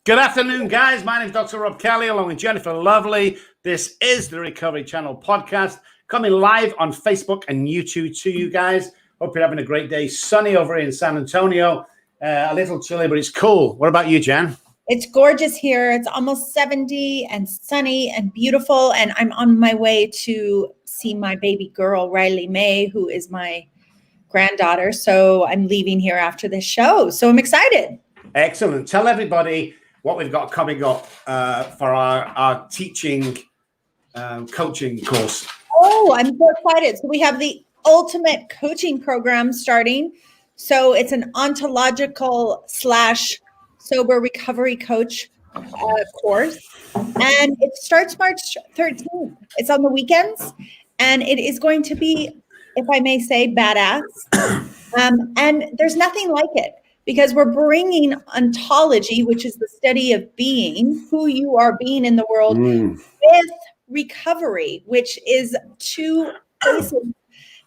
Good afternoon, guys. My name is Dr. Rob Kelly, along with Jennifer Lovely. This is the Recovery Channel podcast, coming live on Facebook and YouTube to you guys. Hope you're having a great day. Sunny over here in San Antonio. A little chilly, but it's cool. What about you, Jen? It's gorgeous here. It's almost 70 and sunny and beautiful. And I'm on my way to see my baby girl, Riley May, who is my granddaughter. So I'm leaving here after this show. So I'm excited. Excellent. Tell everybody what we've got coming up for our teaching coaching course. Oh, I'm so excited. So we have the ultimate coaching program starting. So it's an ontological / sober recovery coach course. And it starts March 13th. It's on the weekends. And it is going to be, if I may say, badass. And there's nothing like it, because we're bringing ontology, which is the study of being, who you are being in the world, with recovery, which is two places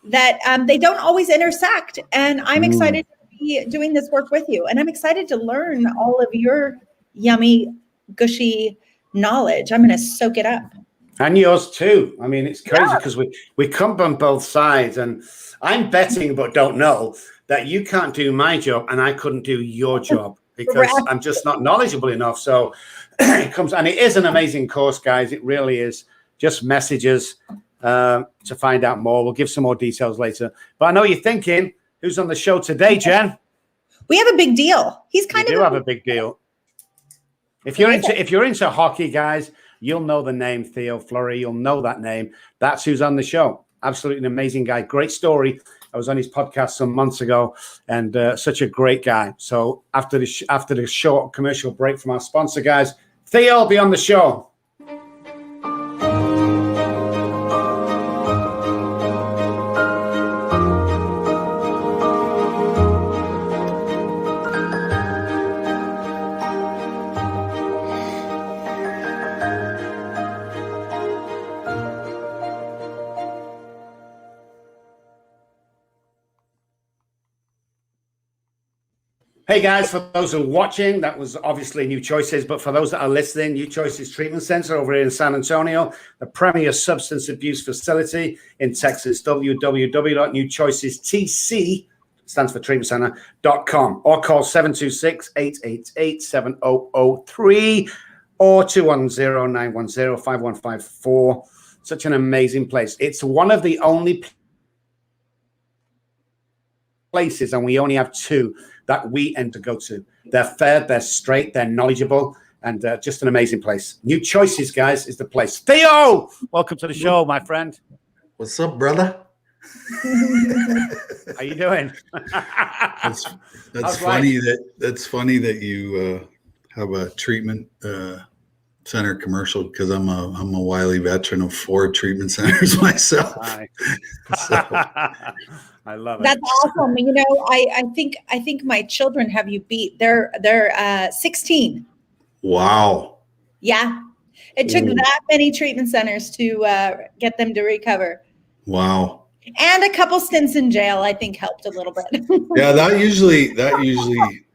that they don't always intersect. And I'm excited to be doing this work with you. And I'm excited to learn all of your yummy, gushy knowledge. I'm going to soak it up. And yours too. I mean, it's crazy because we come from both sides, and I'm betting, but don't know, that you can't do my job and I couldn't do your job because I'm just not knowledgeable enough. So it comes, and it is an amazing course, guys. It really is. Just messages to find out more. We'll give some more details later. But I know you're thinking, who's on the show today, Jen? We have a big deal. He's kind of have a big deal. If you're into hockey, guys, you'll know the name Theo Fleury. You'll know that name. That's who's on the show. Absolutely an amazing guy. Great story. I was on his podcast some months ago, and such a great guy. So after the short commercial break from our sponsor, guys, Theo will be on the show. Hey guys, for those who are watching, that was obviously New Choices, but for those that are listening, New Choices Treatment Center over here in San Antonio, the premier substance abuse facility in Texas, www.newchoicestc, stands for treatmentcenter.com, or call 726-888-7003 or 210-910-5154. Such an amazing place. It's one of the only places, and we only have two, that we end to go to. They're fair, they're straight, they're knowledgeable, and just an amazing place. New Choices, guys, is the place. Theo, welcome to the show, my friend. What's up, brother? How you doing? That's funny that you have a treatment center commercial, because I'm a wily veteran of 4 treatment centers myself. So. I love it. That's awesome. You know, I think my children have you beat. They're 16. Wow. Yeah. It took that many treatment centers to get them to recover. Wow. And a couple stints in jail, I think, helped a little bit. Yeah,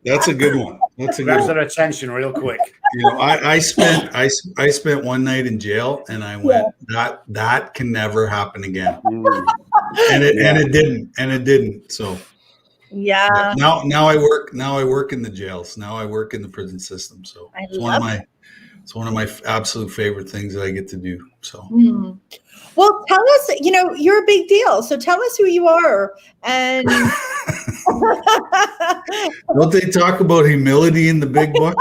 that's a good one. That's a good Grabs one. their attention real quick. You know, I spent one night in jail, and I went, that can never happen again. And it didn't. So yeah. Now I work in the jails. Now I work in the prison system. So it's one of my absolute favorite things that I get to do. So well, tell us, you're a big deal. So tell us who you are. And don't they talk about humility in the big book?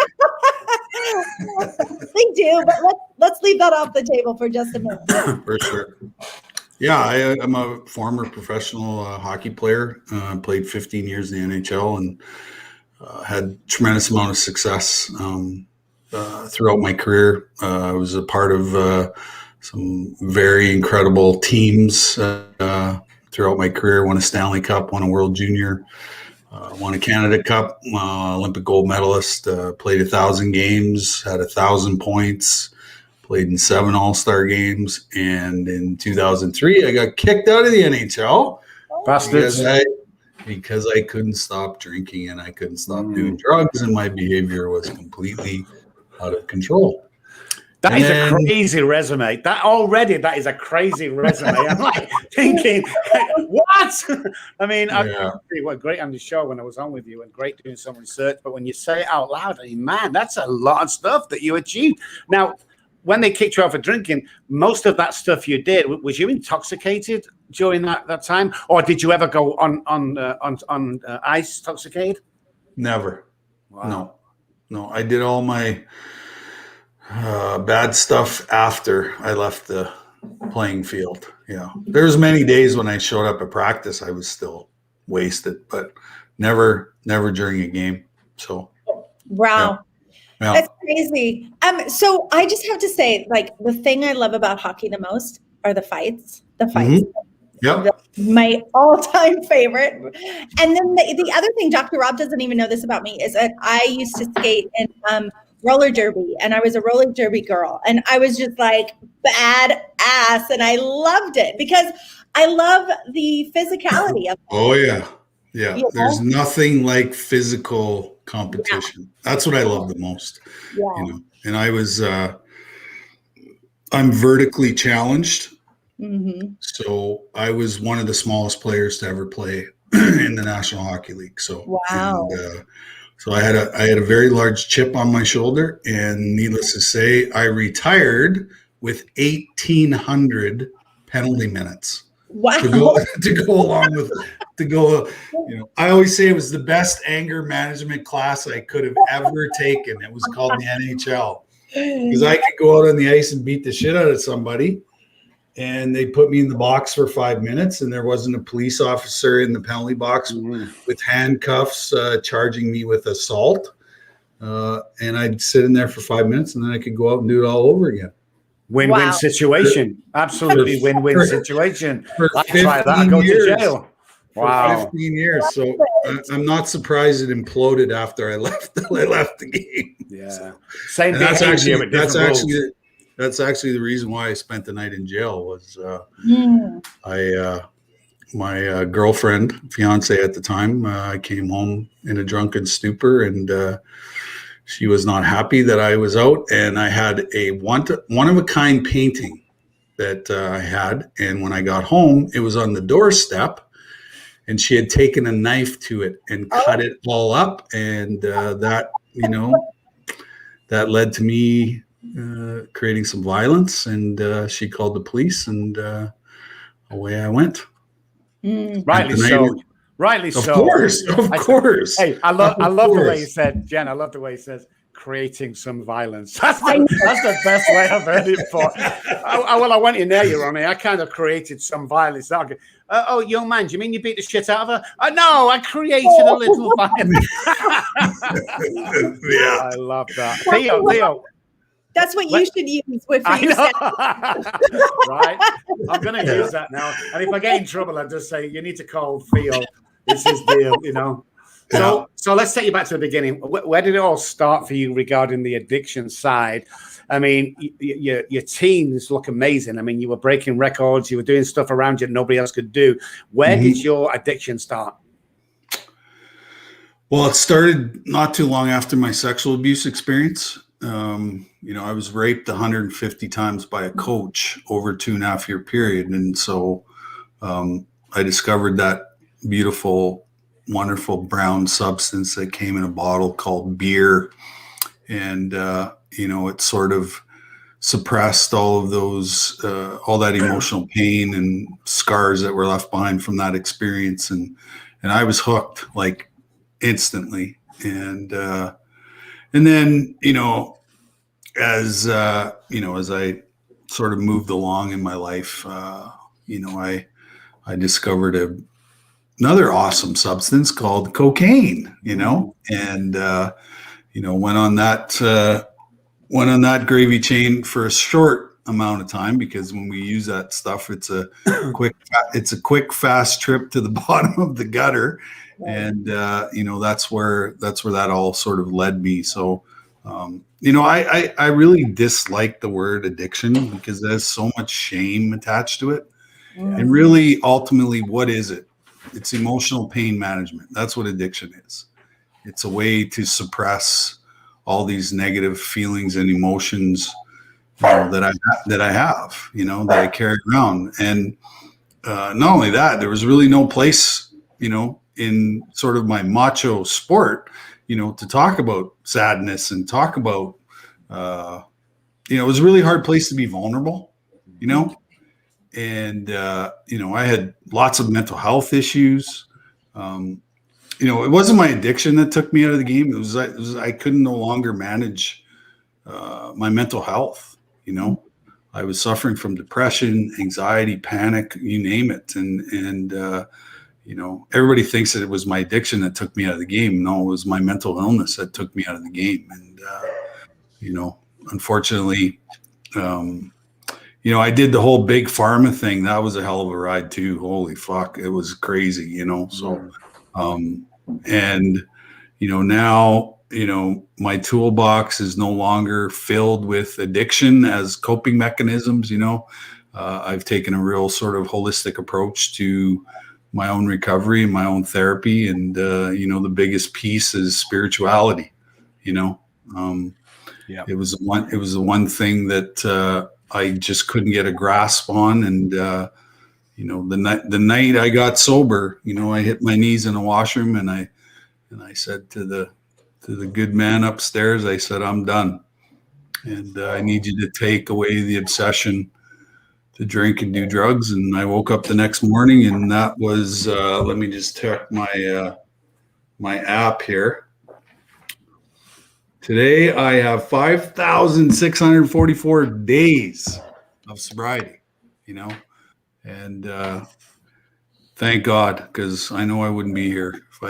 They do, but let's leave that off the table for just a minute. For sure. Yeah, I'm a former professional hockey player. Played 15 years in the NHL and had tremendous amount of success throughout my career. I was a part of some very incredible teams throughout my career. Won a Stanley Cup, won a World Junior, won a Canada Cup, Olympic gold medalist, played 1,000 games, had 1,000 points, played in 7 All-Star games. And in 2003, I got kicked out of the NHL because I couldn't stop drinking and I couldn't stop doing drugs, and my behavior was completely out of control. That is a crazy resume. That is a crazy resume. I'm like thinking, what? I mean, what great on the show when I was on with you and great doing some research. But when you say it out loud, I mean, man, that's a lot of stuff that you achieved. Now, when they kicked you out for drinking, most of that stuff you did, was you intoxicated during that time? Or did you ever go on ice intoxicated? Never. Wow. No, I did all my bad stuff after I left the playing field. Yeah. There was many days when I showed up at practice, I was still wasted, but never during a game. So. Wow. Yeah. That's crazy. So I just have to say, like, the thing I love about hockey the most are the fights. Mm-hmm. Yep. My all-time favorite. And then the other thing, Dr. Rob doesn't even know this about me, is that I used to skate in roller derby, and I was a roller derby girl, and I was just like badass, and I loved it because I love the physicality of it. Oh yeah. Yeah. You know? There's nothing like physical competition. Yeah. That's what I love the most. Yeah. You know, and I was I'm vertically challenged. Mm-hmm. So I was one of the smallest players to ever play in the National Hockey League. So wow. And, so I had a very large chip on my shoulder, and needless to say, I retired with 1,800 penalty minutes. Wow. To go along with you know, I always say it was the best anger management class I could have ever taken. It was called the NHL, because I could go out on the ice and beat the shit out of somebody, and they put me in the box for 5 minutes, and there wasn't a police officer in the penalty box with handcuffs charging me with assault. And I'd sit in there for 5 minutes, and then I could go out and do it all over again. Win-win situation. Absolutely win-win situation. I tried that. I go to jail. Wow. 15 years. So I'm not surprised it imploded after I left the game. Yeah. So, same behavior. That's actually the reason why I spent the night in jail was my girlfriend, fiance at the time, I came home in a drunken stupor, and she was not happy that I was out, and I had a one-of-a-kind painting that I had, and when I got home, it was on the doorstep, and she had taken a knife to it and cut it all up, and that led to me creating some violence, and she called the police, and away I went. Rightly so. Rightly so. Of course. Hey, I love the way he said, Jen, I love the way he says, creating some violence. That's the best way I've heard it before. I went in there, Your Honor. I kind of created some violence. Oh, young man, do you mean you beat the shit out of her? No, I created a little violence. Yeah. I love that. Theo. That's what you should use with you. Right. I'm going to use that now. And if I get in trouble, I just say, you need to call Theo. This is deal, you know. So let's take you back to the beginning. Where did it all start for you regarding the addiction side? I mean, your teams look amazing. I mean, you were breaking records. You were doing stuff around you that nobody else could do. Where did your addiction start? Well, it started not too long after my sexual abuse experience. I was raped 150 times by a coach over a 2.5-year period. And so I discovered that beautiful, wonderful brown substance that came in a bottle called beer. And, it sort of suppressed all of those, all that emotional pain and scars that were left behind from that experience. And I was hooked like instantly. And then, as I sort of moved along in my life, I discovered another awesome substance called cocaine, and, went on that gravy chain for a short amount of time, because when we use that stuff, it's a quick, fast trip to the bottom of the gutter. Right. And, that's where that all sort of led me. So, I really dislike the word addiction because there's so much shame attached to it. Mm. And really, ultimately, what is it? It's emotional pain management. That's what addiction is. It's a way to suppress all these negative feelings and emotions, that I have, that I carry around. And not only that, there was really no place, in sort of my macho sport, to talk about sadness and talk about, it was a really hard place to be vulnerable, and, I had lots of mental health issues. It wasn't my addiction that took me out of the game. It was I couldn't no longer manage my mental health. I was suffering from depression, anxiety, panic, you name it. And everybody thinks that it was my addiction that took me out of the game. No, it was my mental illness that took me out of the game. And, unfortunately, I did the whole big pharma thing. That was a hell of a ride too. Holy fuck. It was crazy, so, and, now, my toolbox is no longer filled with addiction as coping mechanisms. I've taken a real sort of holistic approach to my own recovery and my own therapy. And, the biggest piece is spirituality, It was the one thing that, I just couldn't get a grasp on. And, the night I got sober, I hit my knees in the washroom and I said to the good man upstairs, I said, I'm done. And I need you to take away the obsession to drink and do drugs. And I woke up the next morning, and that was, let me just check my app here. Today, I have 5,644 days of sobriety, and thank God, because I know I wouldn't be here if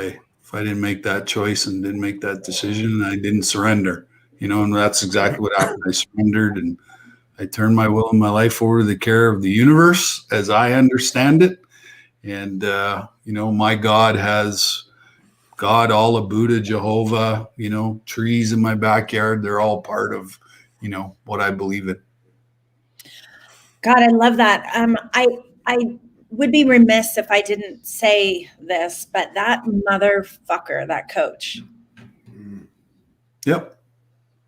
I didn't make that choice and didn't make that decision, and I didn't surrender, and that's exactly what happened. I surrendered, and I turned my will and my life over to the care of the universe as I understand it. And, my God has God, Allah, Buddha, Jehovah, trees in my backyard. They're all part of, what I believe in. God, I love that. I would be remiss if I didn't say this, but that motherfucker, that coach. Yep.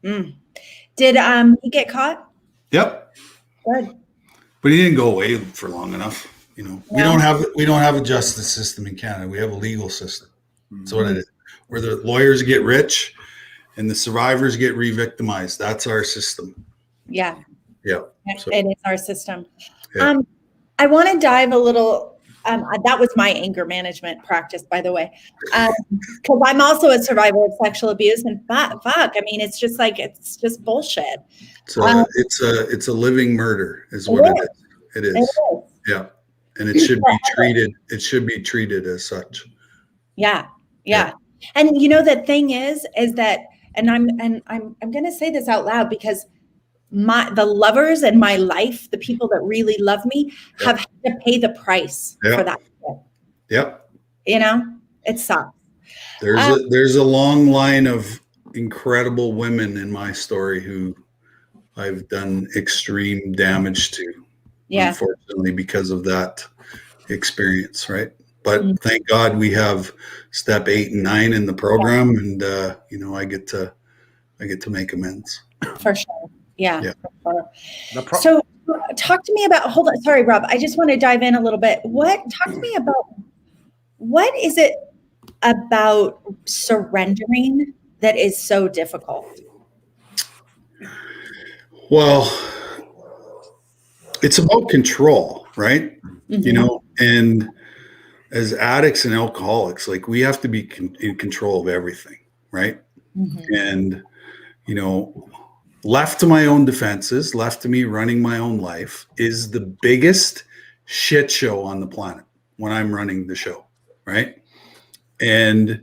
Did he get caught? Yep. Good. But he didn't go away for long enough. We don't have a justice system in Canada. We have a legal system. That's what it is. Where the lawyers get rich and the survivors get re-victimized. That's our system. Yeah. Yeah. So, it is our system. Yeah. I want to dive a little. That was my anger management practice, by the way, because I'm also a survivor of sexual abuse. And fuck, I mean, it's just bullshit. It's a living murder, is what it is. It is. Yeah, and it should be treated. It should be treated as such. Yeah. And the thing is that, and I'm going to say this out loud because the lovers in my life, the people that really love me, have had to pay the price for that. Yep. It sucks. There's a long line of incredible women in my story who I've done extreme damage to, unfortunately, because of that experience, right? But thank God we have step 8 and 9 in the program, and I get to make amends. For sure. Yeah. For sure. No so talk to me about, hold on. Sorry, Rob. I just want to dive in a little bit. Talk to me about, what is it about surrendering that is so difficult? Well, it's about control, right? And as addicts and alcoholics, like, we have to be in control of everything, right? And, left to my own defenses, left to me running my own life, is the biggest shit show on the planet when I'm running the show, right? And,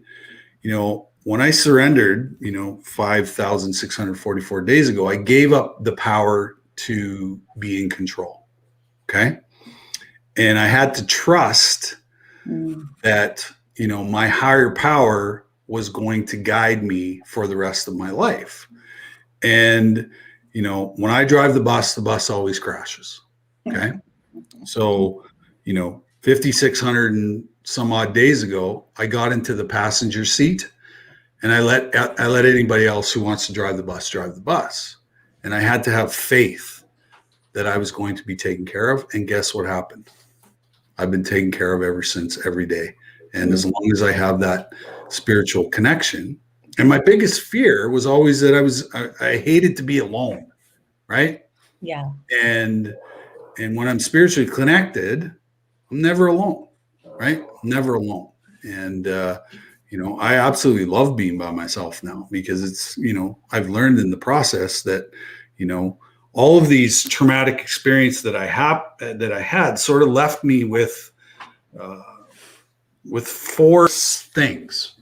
when I surrendered, 5,644 days ago, I gave up the power to be in control, okay? And I had to trust that, my higher power was going to guide me for the rest of my life. And, when I drive the bus always crashes. Okay. So, 5,600 and some odd days ago, I got into the passenger seat And I let anybody else who wants to drive the bus. And I had to have faith that I was going to be taken care of. And guess what happened? I've been taken care of ever since, every day. And as long as I have that spiritual connection, and my biggest fear was always that I hated to be alone, right? Yeah. And when I'm spiritually connected, I'm never alone, right? Never alone. And, I absolutely love being by myself now, because it's, I've learned in the process that, all of these traumatic experience that I had sort of left me with 4 things.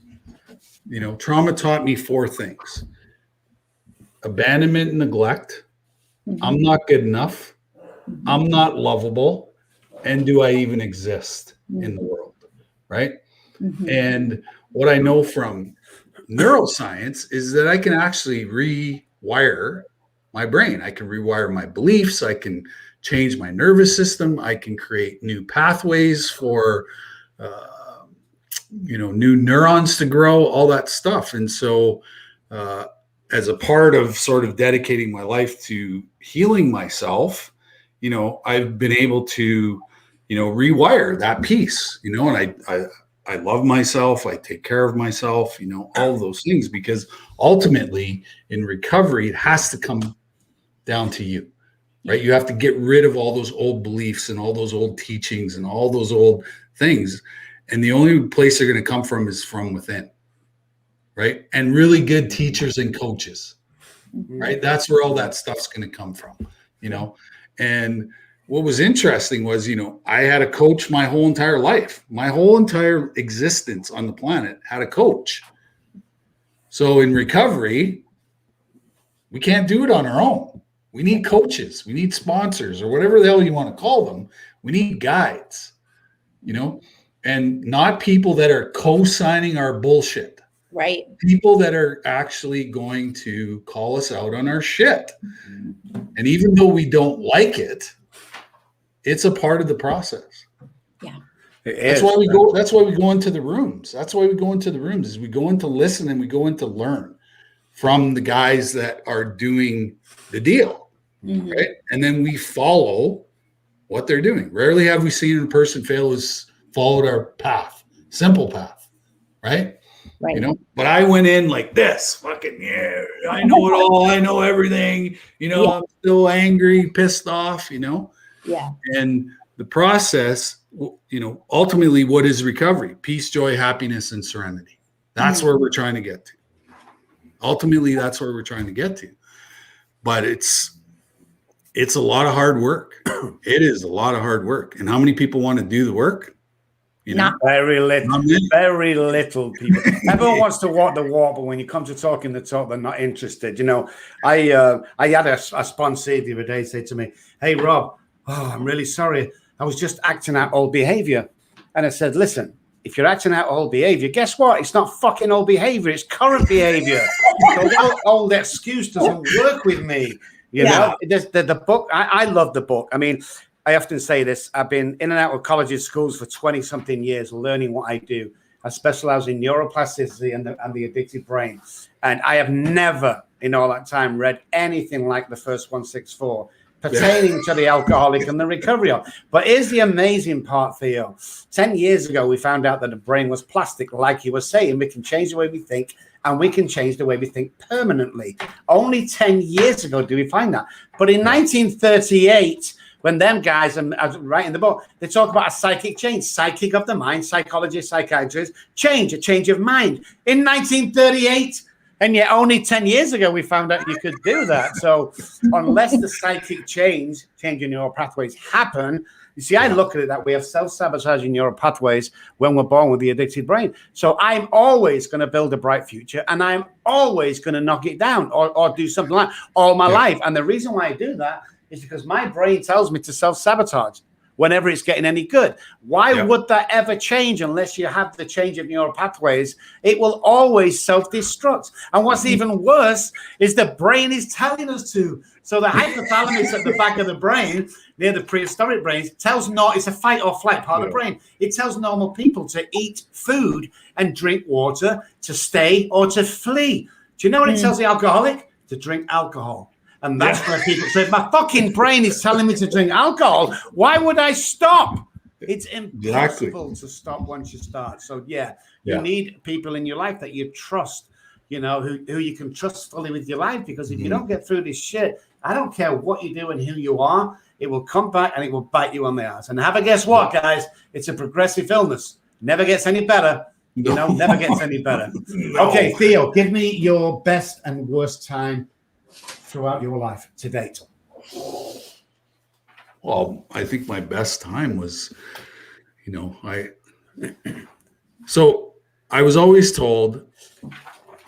Trauma taught me 4 things: abandonment and neglect. Mm-hmm. I'm not good enough. Mm-hmm. I'm not lovable. And do I even exist in the world? Right. Mm-hmm. And what I know from neuroscience is that I can actually rewire my brain. I can rewire my beliefs. I can change my nervous system. I can create new pathways for, new neurons to grow, all that stuff. And so, as a part of sort of dedicating my life to healing myself, I've been able to, rewire that piece, and I love myself. I take care of myself, all of those things, because ultimately in recovery, it has to come down to you, right? You have to get rid of all those old beliefs and all those old teachings and all those old things. And the only place they're going to come from is from within, right? And really good teachers and coaches, right? That's where all that stuff's going to come from, And what was interesting was, I had a coach my whole entire life. My whole entire existence on the planet had a coach. So in recovery, we can't do it on our own. We need coaches. We need sponsors, or whatever the hell you want to call them. We need guides, and not people that are co-signing our bullshit. Right. People that are actually going to call us out on our shit. And even though we don't like it, it's a part of the process. Yeah. That's why we go into the rooms. That's why we go into the rooms, is we go in to listen and we go in to learn from the guys that are doing the deal. Mm-hmm. Right. And then we follow what they're doing. Rarely have we seen a person fail who's followed our path, simple path. Right. Right. But I went in like this, fucking, yeah, I know it all. I know everything, I'm still angry, pissed off, Yeah. And the process, ultimately, what is recovery? Peace, joy, happiness, and serenity. That's where we're trying to get to. Ultimately, that's where we're trying to get to. But it's a lot of hard work. It is a lot of hard work. And how many people want to do the work? Very little people. Everyone wants to walk the walk, but when you come to talking the talk, they're not interested. I had a sponsor the other day say to me, "Hey, Rob, I'm really sorry. I was just acting out old behavior." And I said, "Listen, if you're acting out old behavior, guess what? It's not fucking old behavior. It's current behavior. So that old excuse doesn't work with me." The book, I love the book. I mean, I often say this. I've been in and out of colleges, schools for 20 something years, learning what I do. I specialize in neuroplasticity and the addicted brain. And I have never in all that time read anything like the first 164 pertaining to the alcoholic and the recovery of. But here's the amazing part, Theo. 10 years ago, we found out that the brain was plastic, like you were saying. We can change the way we think, and we can change the way we think permanently. Only 10 years ago did we find that. But in 1938, when them guys are writing the book, they talk about a psychic change, psychic of the mind, psychologists, psychiatrists, a change of mind. In 1938, and yet only 10 years ago, we found out you could do that. So unless the psychic change in neural pathways happen, you see, I look at it that we have self-sabotaging neural pathways when we're born with the addicted brain. So I'm always going to build a bright future, and I'm always going to knock it down or do something like that all my life. And the reason why I do that is because my brain tells me to self-sabotage. whenever it's getting any good. Why would that ever change unless you have the change of neural pathways? It will always self-destruct. And what's even worse is the brain is telling us to. So the hypothalamus at the back of the brain, near the prehistoric brains, tells it's a fight or flight part of the brain. It tells normal people to eat food and drink water, to stay or to flee. Do you know what it tells the alcoholic? To drink alcohol. And that's where people say, my fucking brain is telling me to drink alcohol. Why would I stop? It's impossible to stop once you start. So, you need people in your life that you trust, who you can trust fully with your life. Because if you don't get through this shit, I don't care what you do and who you are, it will come back and it will bite you on the ass. And guess what, guys? It's a progressive illness. Never gets any better. Never gets any better. Okay, Theo, give me your best and worst time throughout your life to date. Well, I think my best time was, I was always told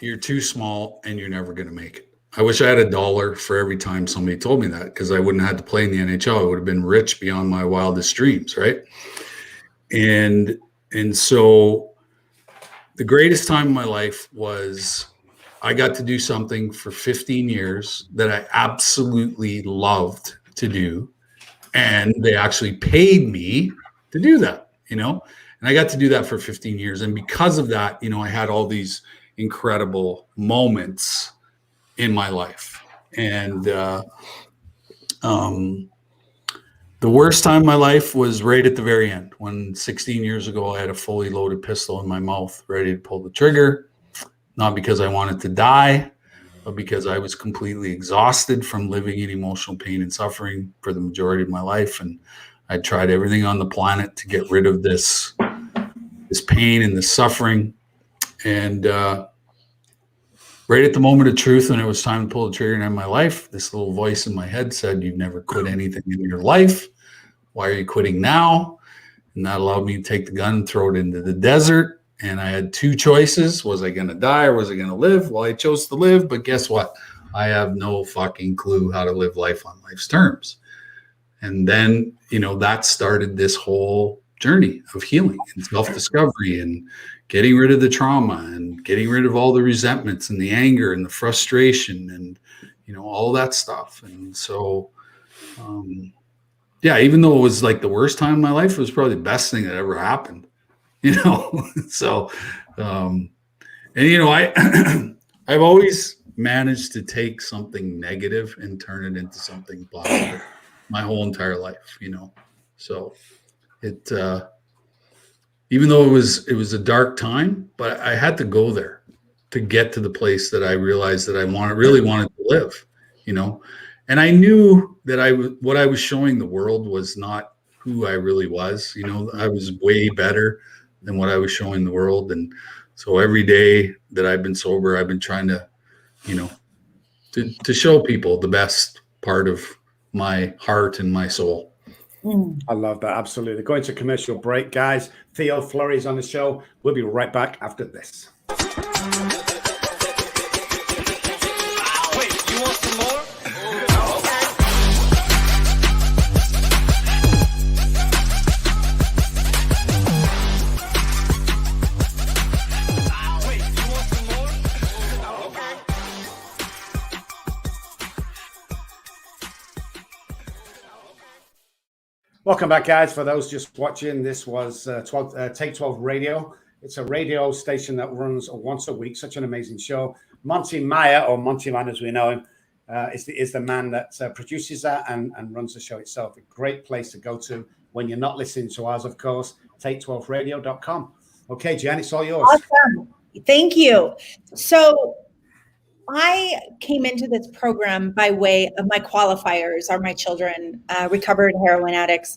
you're too small and you're never going to make it. I wish I had $1 for every time somebody told me that, because I wouldn't have had to play in the NHL. I would have been rich beyond my wildest dreams, right? And so the greatest time of my life was I got to do something for 15 years that I absolutely loved to do. And they actually paid me to do that, and I got to do that for 15 years. And because of that, I had all these incredible moments in my life. And the worst time of my life was right at the very end, when 16 years ago, I had a fully loaded pistol in my mouth, ready to pull the trigger, not because I wanted to die, but because I was completely exhausted from living in emotional pain and suffering for the majority of my life. And I tried everything on the planet to get rid of this pain and this suffering. And right at the moment of truth, when it was time to pull the trigger and end my life, this little voice in my head said, "You've never quit anything in your life. Why are you quitting now?" And that allowed me to take the gun and throw it into the desert. And I had two choices. Was I going to die or was I going to live? Well, I chose to live, but guess what? I have no fucking clue how to live life on life's terms. And then, that started this whole journey of healing and self-discovery and getting rid of the trauma and getting rid of all the resentments and the anger and the frustration and, all that stuff. And so, even though it was like the worst time of my life, it was probably the best thing that ever happened, So, I've always managed to take something negative and turn it into something positive my whole entire life, So it, even though it was a dark time, but I had to go there to get to the place that I realized that I really wanted to live, and I knew that what I was showing the world was not who I really was. I was way better than what I was showing the world. And so every day that I've been sober, I've been trying to, to show people the best part of my heart and my soul. I love that. Absolutely. Going to commercial break, guys. Theo Fleury is on the show. We'll be right back after this. Wait, you want some more? Welcome back, guys. For those just watching, this was Take 12 Radio. It's a radio station that runs once a week. Such an amazing show. Monty Meyer, or Monty Man as we know him, is the man that produces that and runs the show itself. A great place to go to when you're not listening to ours, of course. Take12radio.com. Okay, Jen, it's all yours. Awesome. Thank you. So I came into this program by way of my qualifiers are my children, recovered heroin addicts.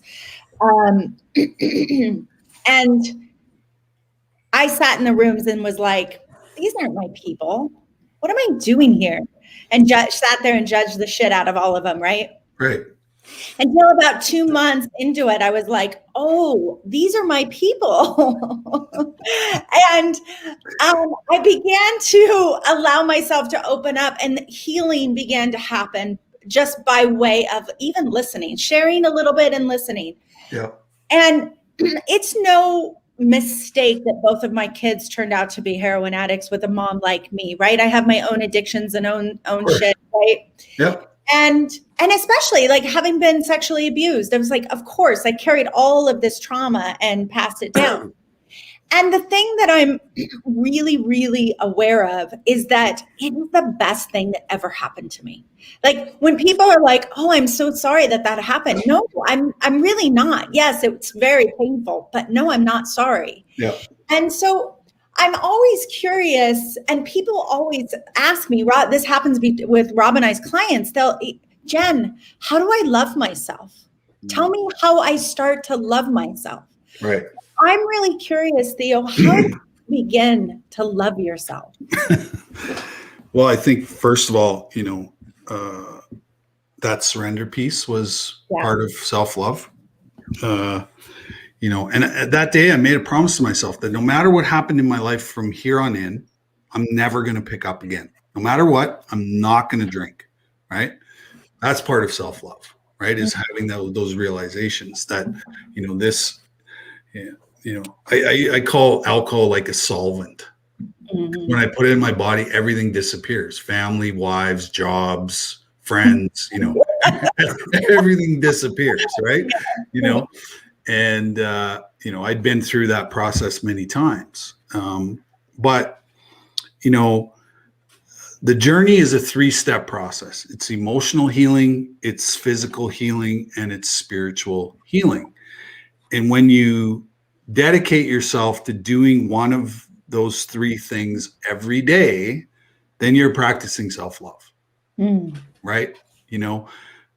And I sat in the rooms and was like, these aren't my people. What am I doing here? And sat there and judged the shit out of all of them, right? Right. Until about 2 months into it, I was like, oh, these are my people. And I began to allow myself to open up, and healing began to happen just by way of even listening, sharing a little bit and listening. Yeah. And it's no mistake that both of my kids turned out to be heroin addicts with a mom like me, right? I have my own addictions and own shit, right? Yep. And especially like having been sexually abused, I was like, of course, I carried all of this trauma and passed it down. And the thing that I'm really, really aware of is that it is the best thing that ever happened to me. Like when people are like, "Oh, I'm so sorry that happened." No, I'm really not. Yes, it's very painful, but no, I'm not sorry. Yeah. And so I'm always curious, and people always ask me, Rob, this happens with Rob and I's clients. Jen, how do I love myself? Tell me how I start to love myself. Right. I'm really curious, Theo, how do you begin to love yourself? Well, I think first of all, that surrender piece was part of self-love. And that day I made a promise to myself that no matter what happened in my life from here on in, I'm never going to pick up again. No matter what, I'm not going to drink. Right. That's part of self-love, right? Is having those realizations that, I call alcohol like a solvent. Mm-hmm. When I put it in my body, everything disappears. Family, wives, jobs, friends, everything disappears, right? And I'd been through that process many times. But the journey is a 3-step process. It's emotional healing, it's physical healing, and it's spiritual healing. And when you dedicate yourself to doing one of those 3 things every day, then you're practicing self-love, right?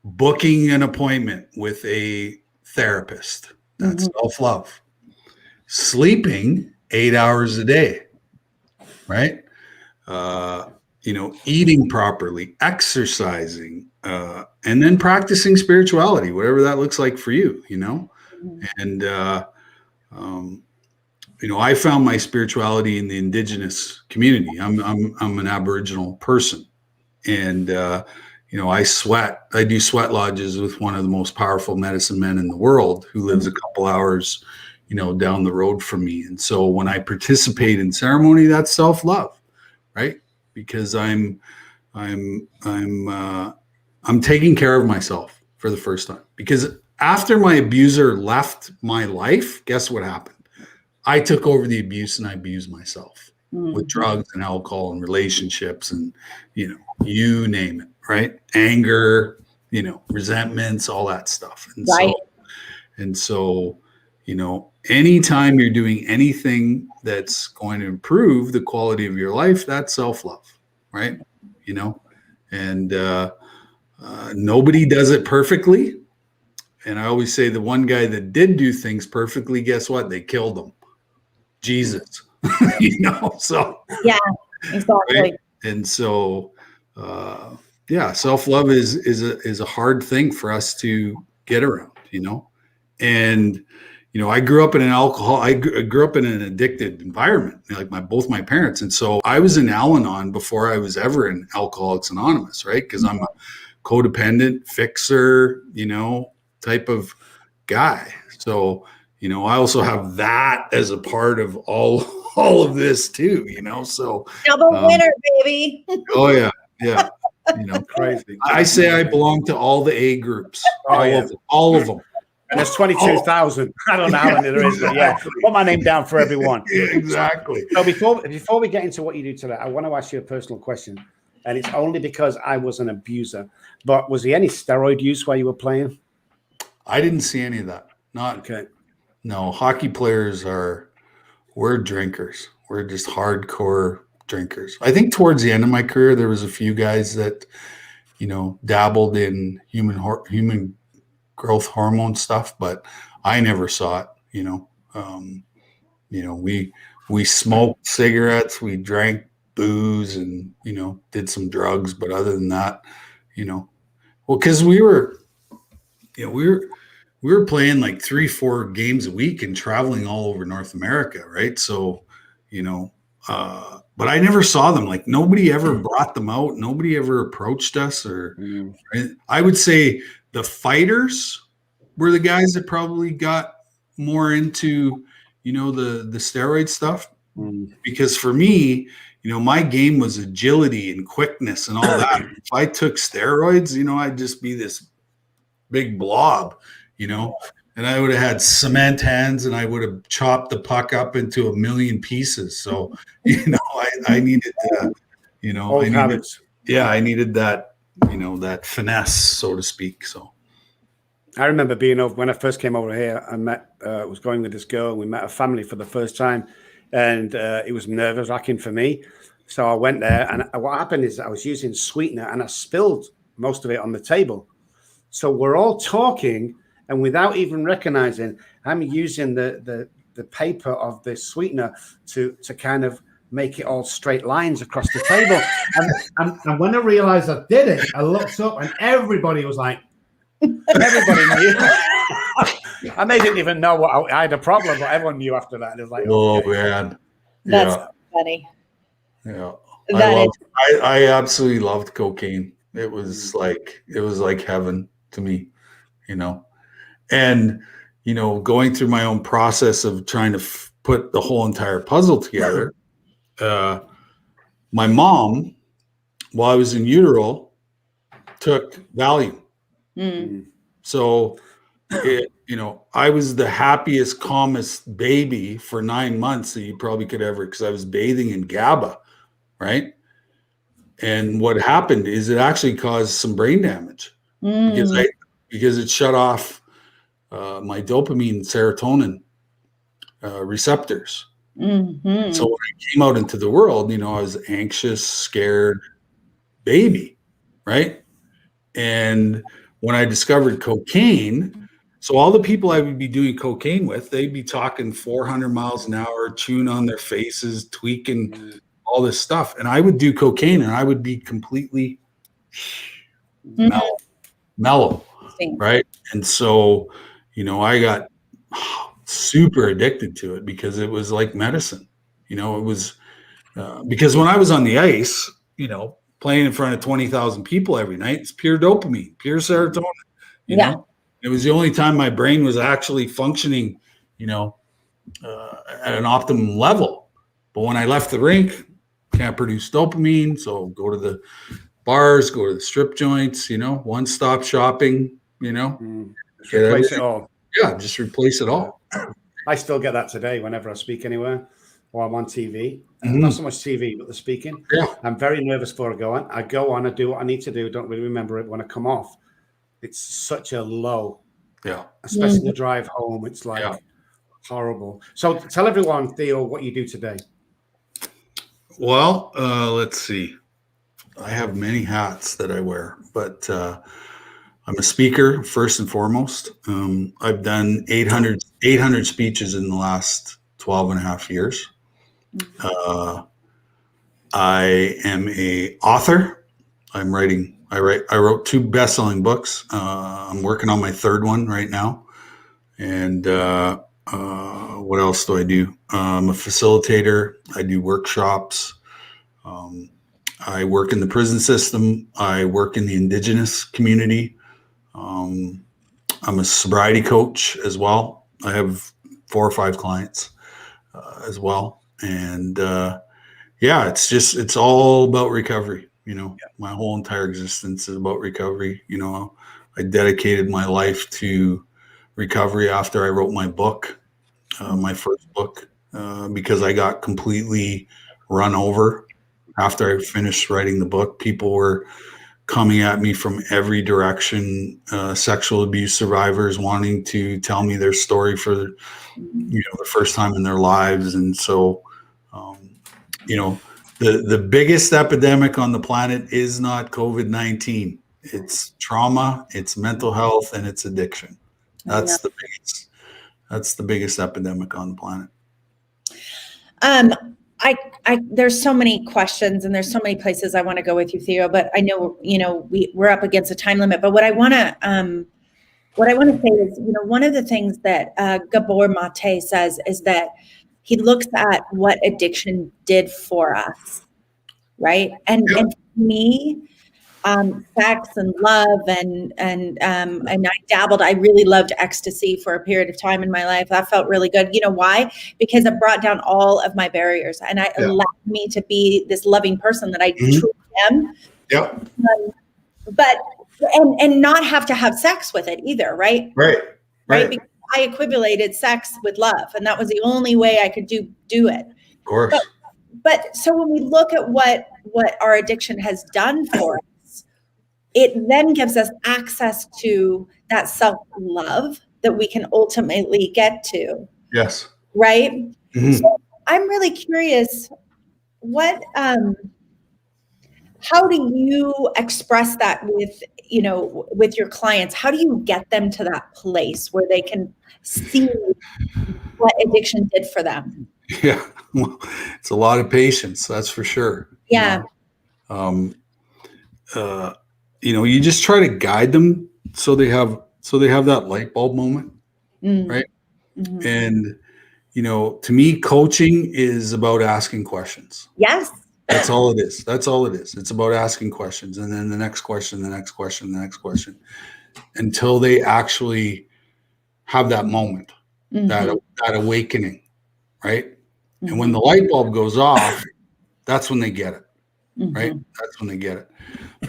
Booking an appointment with a therapist, that's self-love. Sleeping 8 hours a day, right? Eating properly, exercising, and then practicing spirituality, whatever that looks like for you, And, I found my spirituality in the Indigenous community. I'm an Aboriginal person, and, I do sweat lodges with one of the most powerful medicine men in the world who lives a couple hours, down the road from me. And so when I participate in ceremony, that's self-love, right? Because I'm taking care of myself for the first time. Because after my abuser left my life, guess what happened? I took over the abuse and I abused myself with drugs and alcohol and relationships and, you name it, right? Anger, resentments, all that stuff. And so, anytime you're doing anything that's going to improve the quality of your life, that's self-love, right? And nobody does it perfectly. And I always say the one guy that did do things perfectly, guess what? They killed him. Jesus, so. Yeah, exactly. Right? And so, self-love is a hard thing for us to get around, and, I grew up in I grew up in an addicted environment, like both my parents. And so I was in Al-Anon before I was ever in Alcoholics Anonymous, right? Because I'm a codependent fixer, type of guy. So, I also have that as a part of all of this too, so. Double winner, baby. Oh yeah. Yeah. Crazy. I say I belong to all the A groups, all of them. And there's 22,000. I don't know how many there is, but yeah, put my name down for everyone. Yeah, exactly. So before we get into what you do today, I want to ask you a personal question, and it's only because I was an abuser. But was there any steroid use while you were playing? I didn't see any of that. Not okay. No, hockey players we're drinkers. We're just hardcore drinkers. I think towards the end of my career, there was a few guys that, dabbled in human growth hormone stuff, but I never saw it. We smoked cigarettes, we drank booze, and did some drugs. But other than that, because we were playing like 3-4 games a week and traveling all over North America, right? So, but I never saw them. Like nobody ever brought them out. Nobody ever approached us. Or I would say the fighters were the guys that probably got more into, the steroid stuff. Because for me, my game was agility and quickness and all that. If I took steroids, I'd just be this big blob, and I would have had cement hands and I would have chopped the puck up into a million pieces. So, I needed, I needed that, that finesse, so to speak. So I remember being over when I first came over here. I was going with this girl. And we met a family for the first time, and it was nerve-wracking for me. So I went there, and what happened is I was using sweetener, and I spilled most of it on the table. So we're all talking, and without even recognizing, I'm using the paper of the sweetener to kind of make it all straight lines across the table. And when I realized I did it, I looked up, and everybody was like, everybody knew. And they didn't even know I had a problem, but everyone knew after that. It was like, oh man, that's funny. Yeah, I absolutely loved cocaine. It was like heaven to me, and going through my own process of trying to put the whole entire puzzle together. My mom, while I was in utero, took Valium. So, I was the happiest, calmest baby for 9 months that you probably could ever, because I was bathing in GABA, right? And what happened is it actually caused some brain damage because it shut off my dopamine, serotonin receptors. So when I came out into the world, I was anxious, scared baby, right? And when I discovered cocaine, so all the people I would be doing cocaine with, they'd be talking 400 miles an hour, chewing on their faces, tweaking all this stuff. And I would do cocaine and I would be completely mellow, right? And so, I got super addicted to it because it was like medicine. It was because when I was on the ice, playing in front of 20,000 people every night, it's pure dopamine, pure serotonin. It was the only time my brain was actually functioning, at an optimum level. But when I left the rink, can't produce dopamine, so go to the bars, go to the strip joints, one-stop shopping, replace it all. Yeah, just replace it all. I still get that today whenever I speak anywhere or I'm on TV. Not so much TV, but the speaking. Yeah. I'm very nervous before I go on. I do what I need to do. Don't really remember it when I come off. It's such a low. Yeah. Especially the drive home. It's like horrible. So tell everyone, Theo, what you do today. Well, let's see. I have many hats that I wear, but I'm a speaker first and foremost. I've done 800 speeches in the last 12 and a half years. I am a author. I wrote 2 best-selling books. I'm working on my 3rd one right now. And what else do I do? I'm a facilitator. I do workshops. I work in the prison system. I work in the Indigenous community. I'm a sobriety coach as well. I have 4 or 5 clients as well. And it's all about recovery. My whole entire existence is about recovery. I dedicated my life to recovery after I wrote my book, my first book, because I got completely run over after I finished writing the book. People were coming at me from every direction, sexual abuse survivors wanting to tell me their story for the first time in their lives. And so, the biggest epidemic on the planet is not COVID-19. It's trauma, it's mental health, and it's addiction. That's the biggest epidemic on the planet. There's so many questions and there's so many places I want to go with you, Theo, but I know, we're up against a time limit, but what I want to say is, one of the things that Gabor Mate says is that he looks at what addiction did for us, right? And for me, sex and love and I dabbled. I really loved ecstasy for a period of time in my life. That felt really good. You know why? Because it brought down all of my barriers and it allowed me to be this loving person that I truly am. Yep. But and not have to have sex with it either, right? Right. Because I equivalated sex with love, and that was the only way I could do it. Of course. But so when we look at what our addiction has done for us, it then gives us access to that self-love that we can ultimately get to. Yes. Right? Mm-hmm. So I'm really curious, what how do you express that with your clients? How do you get them to that place where they can see what addiction did for them? Yeah, well, it's a lot of patience, that's for sure. Yeah. You just try to guide them so they have that light bulb moment, right? Mm-hmm. And to me, coaching is about asking questions. Yes. That's all it is. It's about asking questions, and then the next question, the next question, the next question, until they actually have that moment, that awakening, right? Mm-hmm. And when the light bulb goes off, that's when they get it, right? That's when they get it.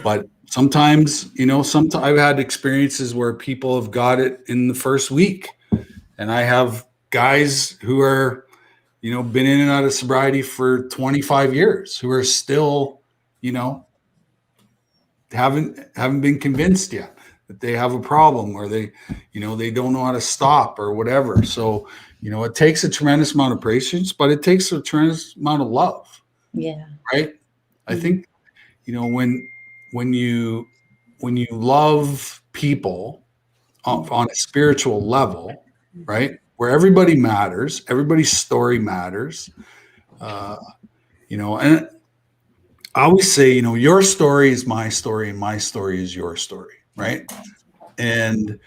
But sometimes, I've had experiences where people have got it in the first week, and I have guys who are been in and out of sobriety for 25 years who are still, haven't been convinced yet that they have a problem, or they don't know how to stop or whatever. So, it takes a tremendous amount of patience, but it takes a tremendous amount of love. Yeah. Right. I think, when you love people on a spiritual level, right, where everybody matters, everybody's story matters, and I always say, your story is my story and my story is your story, right? And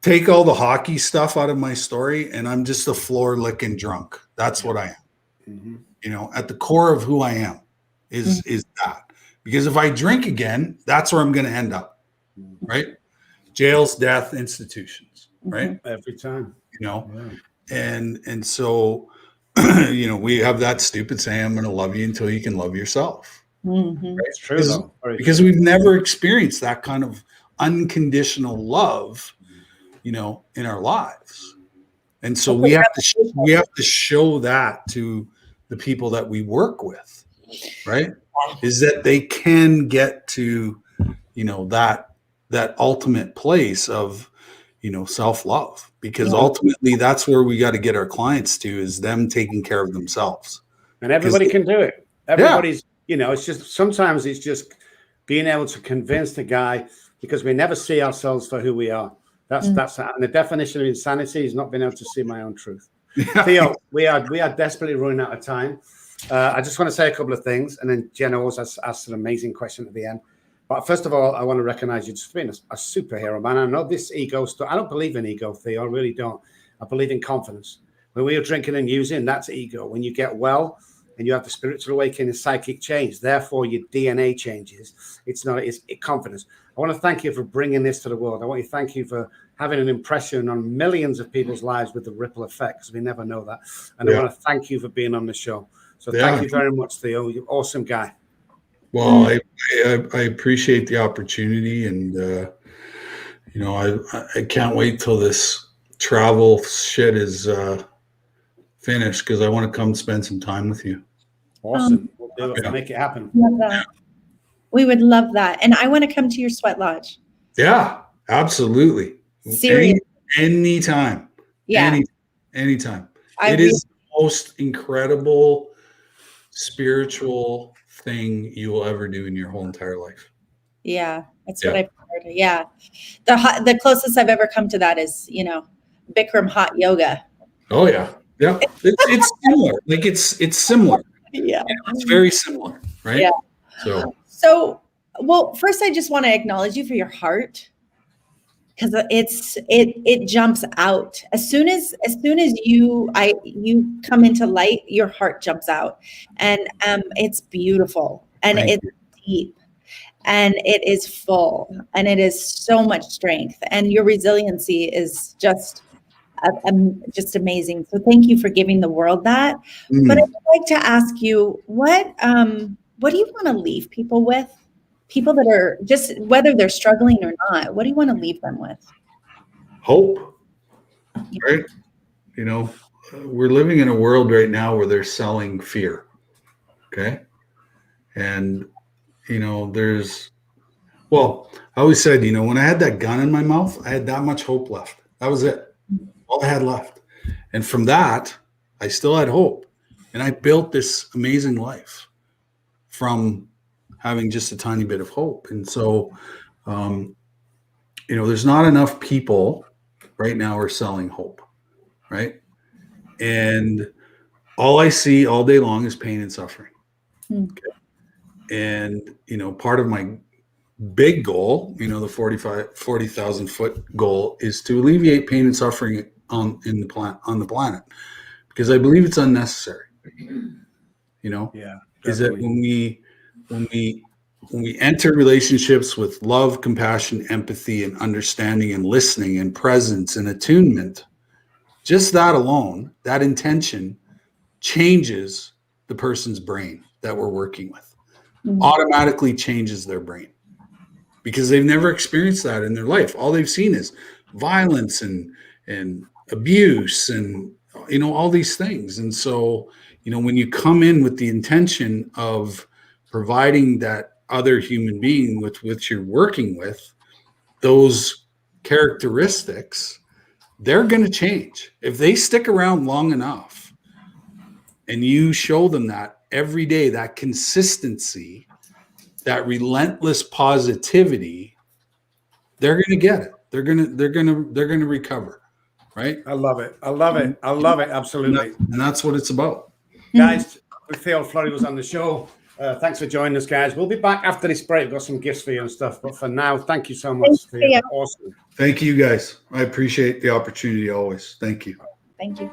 take all the hockey stuff out of my story and I'm just a floor licking drunk. That's what I am. Mm-hmm. At the core of who I am is that. Because if I drink again, that's where I'm going to end up, right? Jails, death, institutions, right? Every time. And so, we have that stupid saying, I'm going to love you until you can love yourself. Mm-hmm. Right? It's true, because we've never experienced that kind of unconditional love, in our lives. And so we have to show that to the people that we work with, right? Is that they can get to, that ultimate place of, self-love, because ultimately that's where we got to get our clients to, is them taking care of themselves. And everybody can do it. Everybody's, it's just, sometimes it's just being able to convince the guy, because we never see ourselves for who we are. That's and the definition of insanity is not being able to see my own truth. Theo, we are desperately running out of time. I just want to say a couple of things, and then Jen always asks an amazing question at the end. But first of all, I want to recognize you just being a superhero, man. I know this ego stuff. I don't believe in ego, Theo. I really don't. I believe in confidence. When we are drinking and using, that's ego. When you get well and you have the spiritual awakening and psychic change, therefore your DNA changes. It's confidence. I want to thank you for bringing this to the world. I want to thank you for having an impression on millions of people's lives with the ripple effect, because we never know that. And I want to thank you for being on the show. So thank you very much, Theo. You're an awesome guy. Well, I appreciate the opportunity, and I can't wait till this travel shit is finished, because I want to come spend some time with you. Awesome. We'll do it. Make it happen. Love that. We would love that. And I want to come to your sweat lodge. Yeah, absolutely. Seriously. Anytime. Yeah. Anytime. It is the most incredible spiritual thing you will ever do in your whole entire life. Yeah, that's what I've heard. Yeah. The closest I've ever come to that is, Bikram hot yoga. Oh yeah. Yeah. It's similar. Like it's similar. Yeah. It's very similar, right? Yeah. So, well, first I just want to acknowledge you for your heart. because it jumps out as soon as you come into light, your heart jumps out, and it's beautiful, and it's deep, and it is full, and it is so much strength, and your resiliency is just amazing. So thank you for giving the world that. But I'd like to ask you, what do you want to leave people with? People that are just, whether they're struggling or not, what do you want to leave them with? Hope, right? You know, we're living in a world right now where they're selling fear. Okay. And, you know, I always said, you know, when I had that gun in my mouth, I had that much hope left. That was it. All I had left. And from that, I still had hope. And I built this amazing life from having just a tiny bit of hope. And so, you know, there's not enough people right now are selling hope, right? And all I see all day long is pain and suffering. Okay. And, you know, part of my big goal, you know, the 40,000 foot goal is to alleviate pain and suffering on the planet, because I believe it's unnecessary. You know, is that when we enter relationships with love, compassion, empathy, and understanding, and listening, and presence, and attunement, just that alone, that intention changes the person's brain that we're working with. Automatically changes their brain, because they've never experienced that in their life. All they've seen is violence and abuse and, you know, all these things. And so, you know, when you come in with the intention of providing that other human being with which you're working with those characteristics, they're going to change. If they stick around long enough and you show them that every day, that consistency, that relentless positivity, they're going to get it. They're going to recover. Right. I love it. I love it. I love it. Absolutely. And that's what it's about. Guys, Theo Fleury was on the show. Thanks for joining us, guys. We'll be back after this break. We've got some gifts for you and stuff. But for now, thank you so much, Theo. Awesome. Thank you, guys. I appreciate the opportunity always. Thank you. Thank you.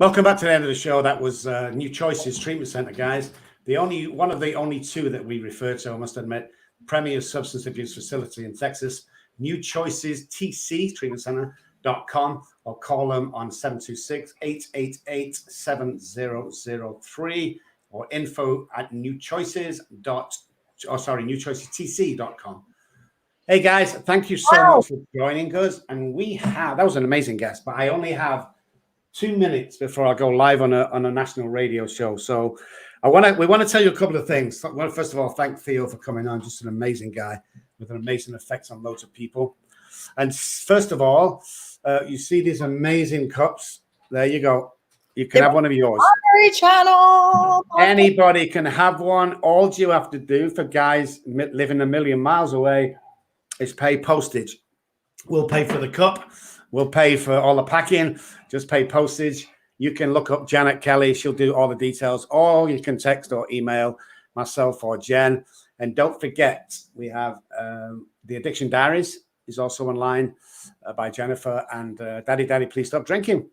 Welcome back to the end of the show. That was New Choices Treatment Center, guys. One of the only two that we refer to, I must admit, premier substance abuse facility in Texas. New Choices TC Treatment Center.com, or call them on 726-888-7003 or info@newchoicestc.com. Hey guys, thank you so much for joining us. And that was an amazing guest, but I only have 2 minutes before I go live on a national radio show. So we want to tell you a couple of things. Well, first of all, thank Theo for coming on. Just an amazing guy with an amazing effect on loads of people. And first of all, you see these amazing cups. There you go. You can have one of yours. Channel. Anybody can have one. All you have to do for guys living a million miles away is pay postage. We'll pay for the cup. We'll pay for all the packing. Just pay postage. You can look up Janet Kelly. She'll do all the details. Or you can text or email myself or Jen. And don't forget, we have the Addiction Diaries is also online by Jennifer. And Daddy, Please Stop Drinking.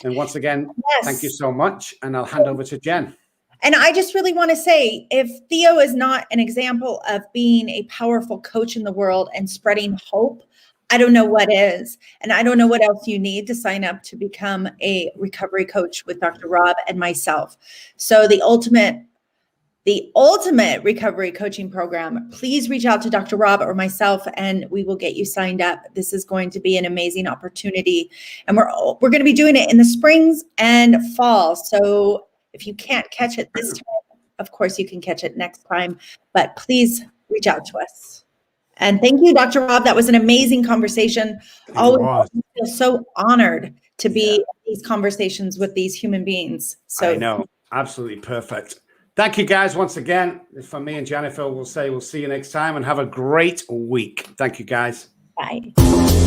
And once again, Thank you so much. And I'll hand over to Jen. And I just really want to say, if Theo is not an example of being a powerful coach in the world and spreading hope, I don't know what is. And I don't know what else you need to sign up to become a recovery coach with Dr. Rob and myself. So the ultimate recovery coaching program, please reach out to Dr. Rob or myself and we will get you signed up. This is going to be an amazing opportunity. And we're going to be doing it in the springs and fall. So if you can't catch it this time, of course you can catch it next time, but please reach out to us. And thank you, Dr. Rob. That was an amazing conversation. Always feel so honored to be in these conversations with these human beings. So I know. Absolutely perfect. Thank you, guys, once again. From me and Jennifer, we'll say we'll see you next time and have a great week. Thank you, guys. Bye.